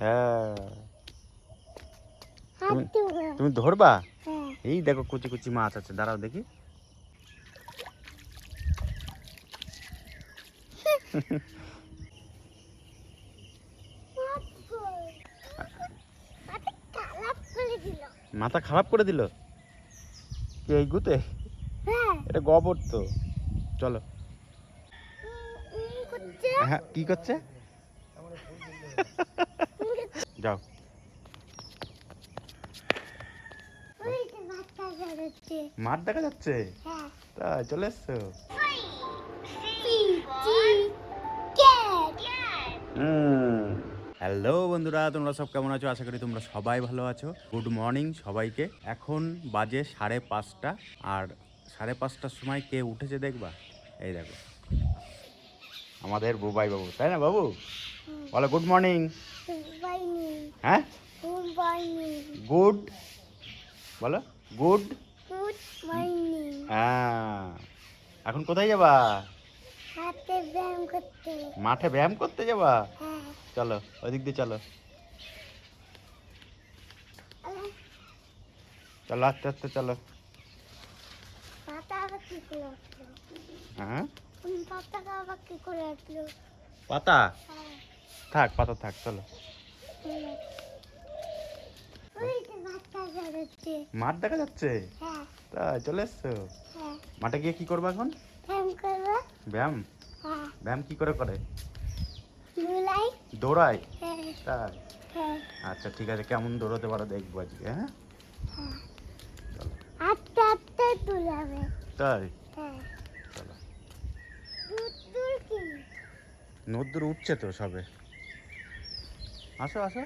হ্যাঁ তুমি ধরবা? এই দেখো কুচি কুচি মাছ আছে, দাঁড়াও দেখি। মাথা খারাপ করে দিল কি এই গুতে? এটা গোবর তো। চলো। হ্যাঁ কি করছে? যাও। মাঠ দেখা যাচ্ছে? তাই চলে এসছো? হ্যালো বন্ধুরা, তোমরা সব কেমন আছো? আশা করি তোমরা সবাই ভালো আছো। গুড মর্নিং সবাইকে। এখন বাজে 5:30, আর 5:30টার সময় কে উঠেছে দেখবা? এই দেখো আমাদের বুবাই বাবু, তাই না বাবু? বলো গুড মর্নিং। হ্যাঁ গুড বলো গুড মর্নিং। হ্যাঁ এখন কোথায় যাবা? মাঠে ব্যায়াম করতে যাবা? চলো ওদিক দিয়ে চলো। চলো আস্তে আস্তে চলো। হ্যাঁ পাতা থাক, পাতা থাক, চলো। মাঠ দেখা যাচ্ছে? তাই চলে এসছো? মাঠে গিয়ে কি করবো এখন? ব্যায়াম? ব্যায়াম কি করে করে? দৌড়াই? তাই আচ্ছা ঠিক আছে, কেমন দৌড়াতে পারো দেখবো আজকে। হ্যাঁ তাই চলো। নদ্দুর উঠছে তো সবে। আসো আসো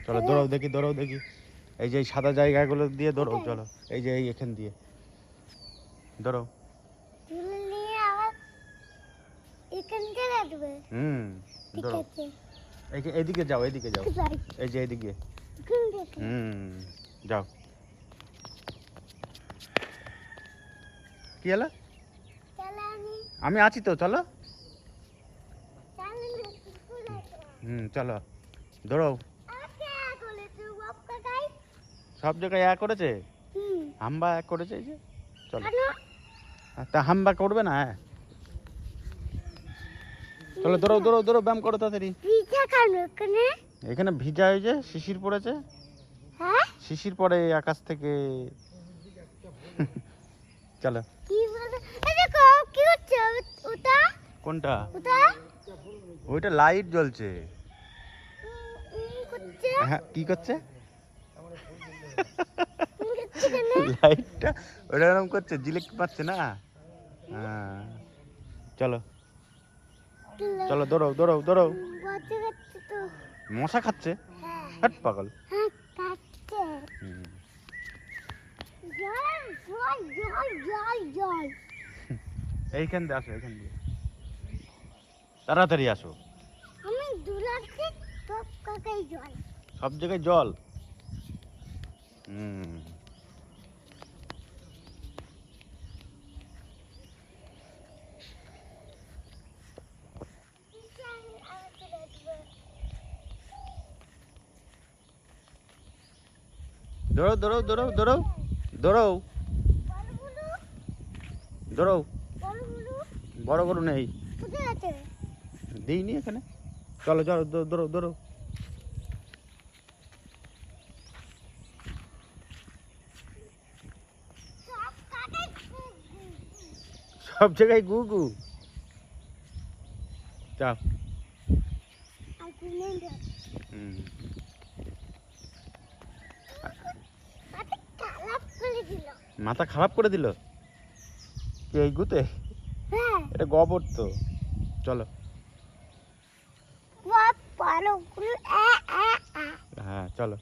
চলো, দৌড়াও দেখি, দৌড়াও দেখি। এই যে এই সাদা জায়গাগুলো দিয়ে দৌড়াও, চলো। এই যে এই এখান দিয়ে দৌড়াও। দৌড়াও। এইদিকে যাও, এইদিকে যাও, এই যে এইদিকে। যাও। কি হলো? আমি আছি তো, চলো। চলো দৌড়াও। সব জায়গায় এক করেছে, হাম্বা এক করেছে, এই যে চলো। তা হাম্বা করবে না? চলো দৌড়াও দৌড়াও দৌড়াও, ব্যায়াম করো তাড়াতাড়ি। এখানে ভিজা হয়ে যে শিশির পড়েছে। শিশির পড়ে আকাশ থেকে। চলো। কোনটা? ওইটা লাইট জ্বলছে। হ্যাঁ কি করছে? লাইটটা ওটা এরকম করছে, জিলিক পাচ্ছে না। হ্যাঁ চলো চলো, দৌড়াও দৌড়াও দৌড়াও। মশা খাচ্ছে? হাট পাগল। এইখান দিয়ে আসো, এইখান দিয়ে তাড়াতাড়ি আসো। সব জায়গায় জল। দৌড়াও দৌড়াও দৌড়াও দৌড়াও দৌড়াও দৌড়াও। বড় গরু নেই, দিইনি এখানে। চলো চলো দৌড়াও দৌড়াও। সব জায়গায় গু গু। চাপ। মাথা খারাপ করে দিল কি এই গুতে? এটা গোবর তো। চলো। হ্যাঁ চলো।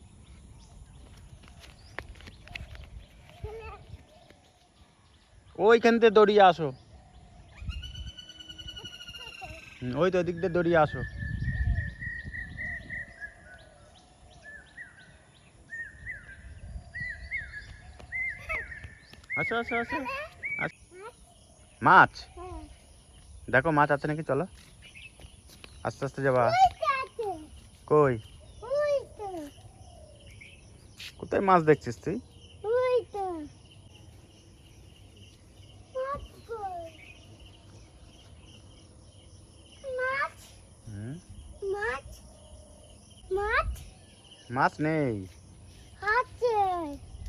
ওইখান থেকে দৌড়িয়ে আসো। ওই তো ওদিক দিয়ে দৌড়িয়ে আসো। আসো আসো আসো। মাছ দেখো, মাছ আছে নাকি, চলো। আস্তে আস্তে যাবা। কই কোথায় মাছ দেখছিস তুই? মাছ নেই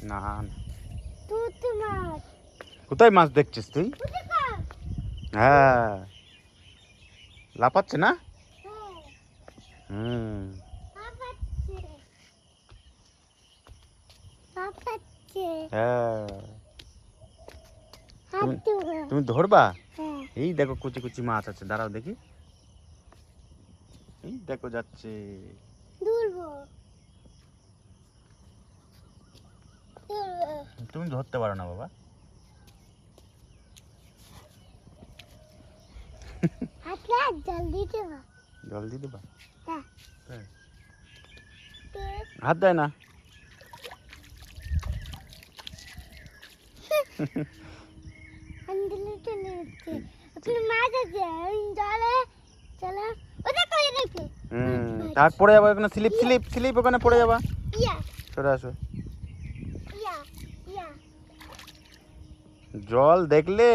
না না। কোথায় মাছ দেখছিস তুই? হ্যাঁ লাফাচ্ছে না। হুম হ্যাঁ তুমি ধরবা। এই দেখো কুচি কুচি মাছ আছে, দাঁড়াও দেখি। এই দেখো যাচ্ছে। তুমি ধরতে পারো না বাবা। জল দিয়ে দেবা। হাত দেয় না। থাক পড়ে যাবো ওখানে, স্লিপ স্লিপ স্লিপ ওখানে পড়ে যাবা। সরে আসো। জল দেখলে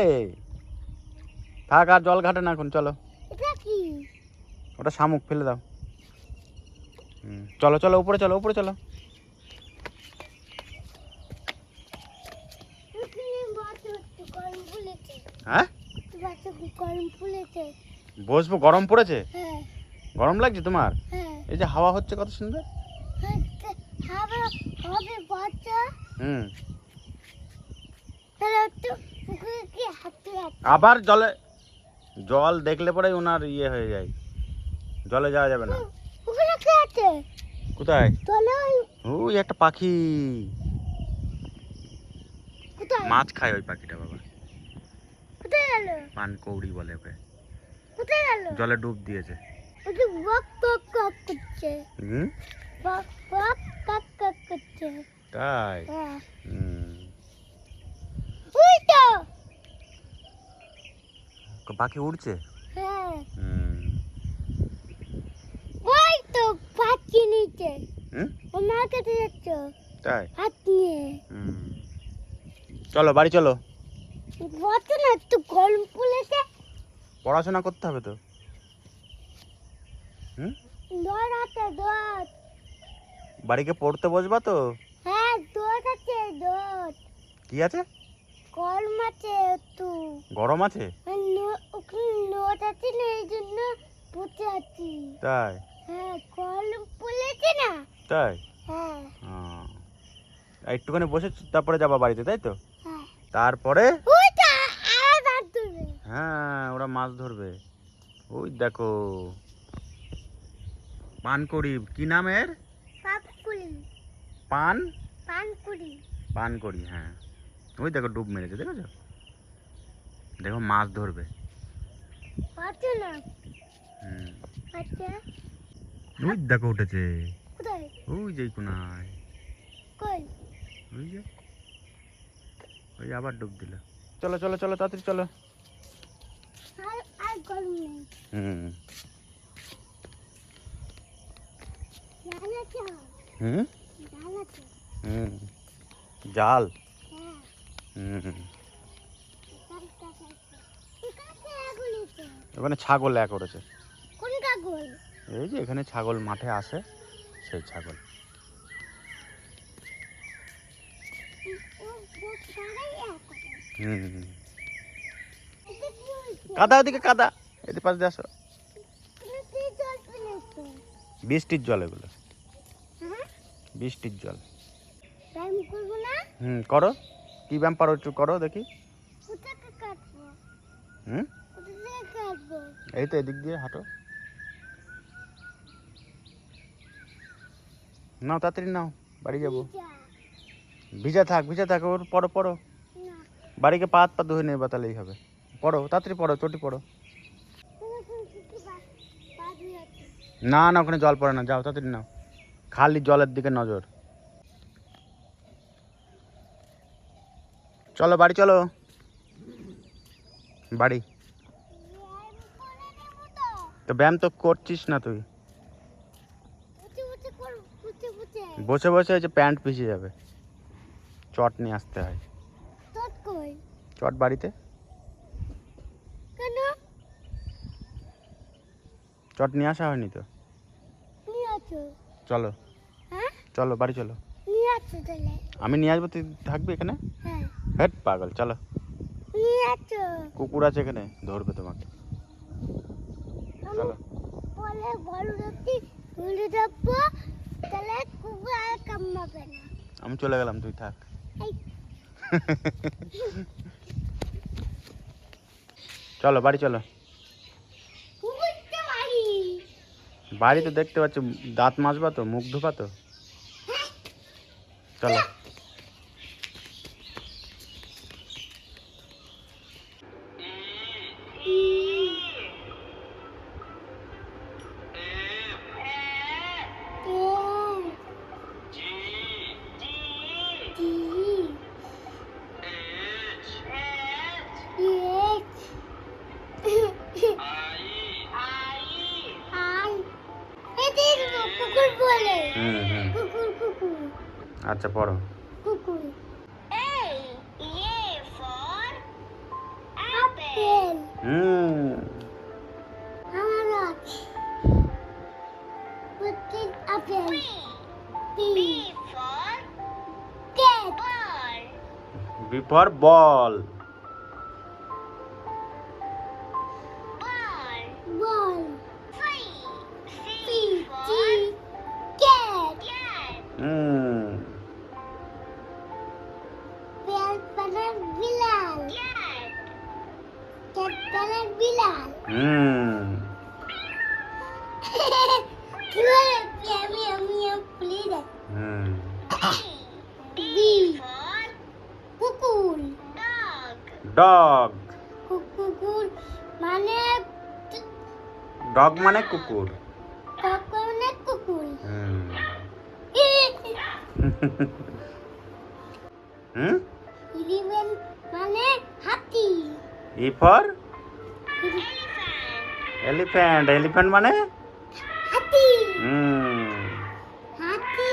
থাক, আর জল ঘাটে না এখন, চলো। ওটা শামুক, ফেলে দাও। চলো চলো উপরে চলো, উপরে চলো। হ্যাঁ বসবো, গরম পড়েছে। গরম লাগছে তোমার? এই যে হাওয়া হচ্ছে কত সুন্দর। আবার জলে, জল দেখলে পরে ওনার ইয়ে হয়ে যায়, জলে যাওয়া যাবে না। কোথায়? ওই একটা পাখি মাছ খায়, ওই পাখিটা বাবা। পানকৌড়ি বলে ওকে। জলে ডুব দিয়েছে। তাই? পাখি উড়ছে। তাই? চলো বাড়ি চলো। পড়াশোনা করতে হবে তো। বাড়িকে পড়তে বসবা তো? কি আছে? গরম আছে? তাই? তাই? একটুখানি বসে তারপরে যাবা বাড়িতে, তাই তো? তারপরে হ্যাঁ ওরা মাছ ধরবে। ওই দেখো পানকড়ি, কি নাম এর? পানকড়ি, হ্যাঁ। ওই দেখো ডুব মেরেছে, দেখেছো? দেখো মাছ ধরবে। ওই দেখো উঠেছে, ওই যে কোনায়, ওই যে, ওই আবার ডুব দিল। চলো চলো চলো তাড়াতাড়ি চলো। জাল। ওখানে ছাগল এক করেছে। এই যে এখানে ছাগল মাঠে আসে, সেই ছাগল। কাদা, ওদিকে কাদা, এদিকে পাশ দিয়ে আসো। বৃষ্টির জল এগুলো, বৃষ্টির জল। করো, কি ব্যায়াম পারো একটু করো দেখি। এই তো এদিক দিয়ে হাঁটো। নাও তাড়াতাড়ি নাও, বাড়ি যাবো। ভিজা থাক, ভিজা থাক, ওর পড়ো পড়ো। বাড়িকে পা হাত পা ধুয়ে নেবা, তাহলেই হবে। পড়ো তাড়াতাড়ি পড়ো, চটি পড়ো। না না ওখানে জল পড়ে না, যাও তাড়াতাড়ি নাও। খালি জলের দিকে নজর। চলো বাড়ি চলো, বাড়ি। তো ব্যায়াম তো করছিস না তুই। বসে বসে ওই যে প্যান্ট পিছিয়ে যাবে। চট নিয়ে আসতে হয়। চট বাড়িতে চট নিয়ে আসা হয়নি তো। চলো চলো বাড়ি চলো। আমি নিয়ে আসবো, তুই থাকবি এখানে। হেট পাগল, চলো। কুকুর আছে এখানে, ধরবে তোমাকে। চলো। আমি চলে গেলাম, তুই থাক। চলো বাড়ি চলো। বাড়ি তো দেখতে পাচ্ছ, দাঁত মাজবা তো, মুখ ধোপা তো। চলো। আচ্ছা পড়ো। B for ball. Dog. কুকুর মানে ডগ মানে কুকুর। কুকুর এলিফ্যান্ট মানে হাতি। E for elephant. Elephant মানে হাতি। হাতি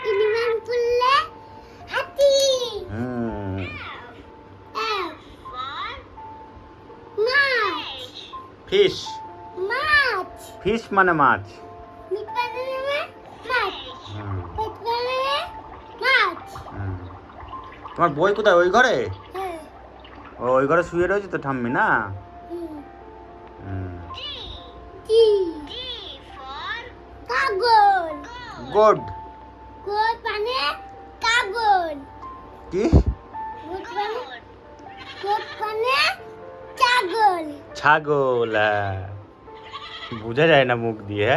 এলিফ্যান্ট বললে হাতি। ফিশ। মাছ। ফিশ মানে মাছ। তোমার বই কোথায়? ওই ঘরে? ওই ঘরে শুয়ে রয়েছে তো ঠাম্মি না? গুড। গুড মানে কাগজ। কি? গুড মানে ছাগল। ছাগল, বোঝা যায় না মুখ দিয়ে।